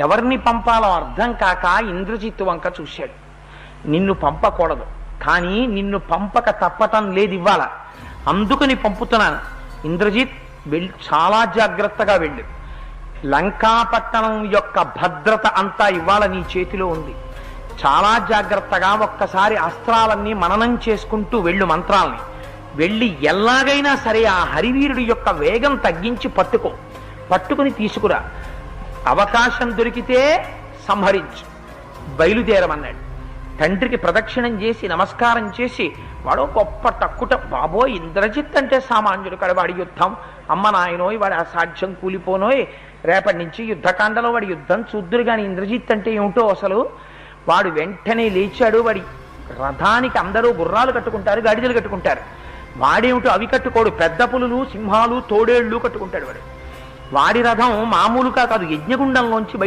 ఎవరిని పంపాలో అర్థం కాక ఇంద్రజిత్తు వంక చూశాడు. నిన్ను పంపకూడదు, కానీ నిన్ను పంపక తప్పటం లేదు ఇవాళ, అందుకని పంపుతున్నాను. ఇంద్రజిత్ వెళ్ళి చాలా జాగ్రత్తగా వెళ్ళు. లంకాపట్టణం యొక్క భద్రత అంతా ఇవాళ నీ చేతిలో ఉంది. చాలా జాగ్రత్తగా ఒక్కసారి అస్త్రాలన్నీ మననం చేసుకుంటూ వెళ్ళు, మంత్రాల్ని వెళ్ళి ఎలాగైనా సరే ఆ హరివీరుడి యొక్క వేగం తగ్గించి పట్టుకుని తీసుకురా. అవకాశం దొరికితే సంహరించు, బయలుదేరమన్నాడు. తండ్రికి ప్రదక్షిణం చేసి నమస్కారం చేసి వాడు గొప్ప టక్కుట, బాబోయ్ ఇంద్రజిత్ అంటే సామాన్యుడు కాడు, వాడి యుద్ధం అమ్మ నాయనోయ్, వాడి అసాధ్యం కూలిపోనోయ్, రేపటి నుంచి యుద్ధకాండలో వాడి యుద్ధం చూద్దురు కానీ ఇంద్రజిత్ అంటే ఏమిటో అసలు. వాడు వెంటనే లేచాడు. వాడి రథానికి అందరూ గుర్రాలు కట్టుకుంటారు, గాడిదలు కట్టుకుంటారు. వాడేమిటో అవి కట్టుకోడు, పెద్ద పులులు సింహాలు తోడేళ్లు కట్టుకుంటాడు. వాడి రథం మామూలుగా కాదు, యజ్ఞగుండంలోంచి బయట